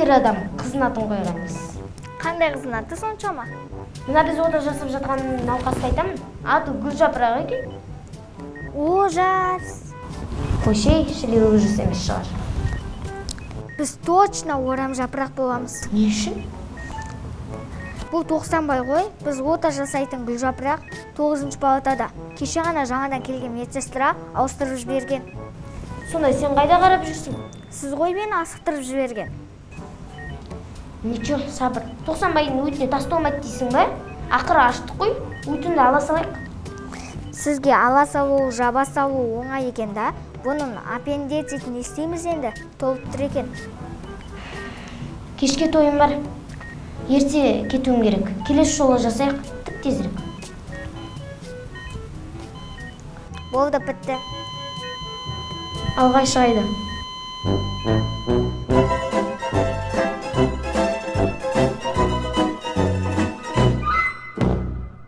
ер адам қыздың атын қояр емес. Қандай қыздың аты соншама? Мына біз ота жасап жатқан науқасты айтамын. Аты Гүлжапырақ екен. Ужас. Қойшей, шілеу ужас емес шығар. Біз точно Орамжапырақ боламыз. Не үшін? Бұл Тоқсанбай ғой, біз ота жасайтын Гүлжапырақ 9-шы палатада. Кеше ғана жаңадан келген медсестра ауыстырып жіберген. Сонда сен қайда қарап жүрсің? Сіз ғой мені асықтырып жіберген. Ничего, сабыр. Тоқсанбайдың өтіне тас толмайды дейсің бе? Ақыры аштық қой, өтінді ала салайық. Сізге ала салу, жаба салу оңай екен да. Бұның аппендицитін естейміз енді, толып тұр екен. Кешке тойым бар. Ерте кетуім керек. Келесі жолы жасайық, тіп тезірек. Болды, бітті. Алғай шығайды.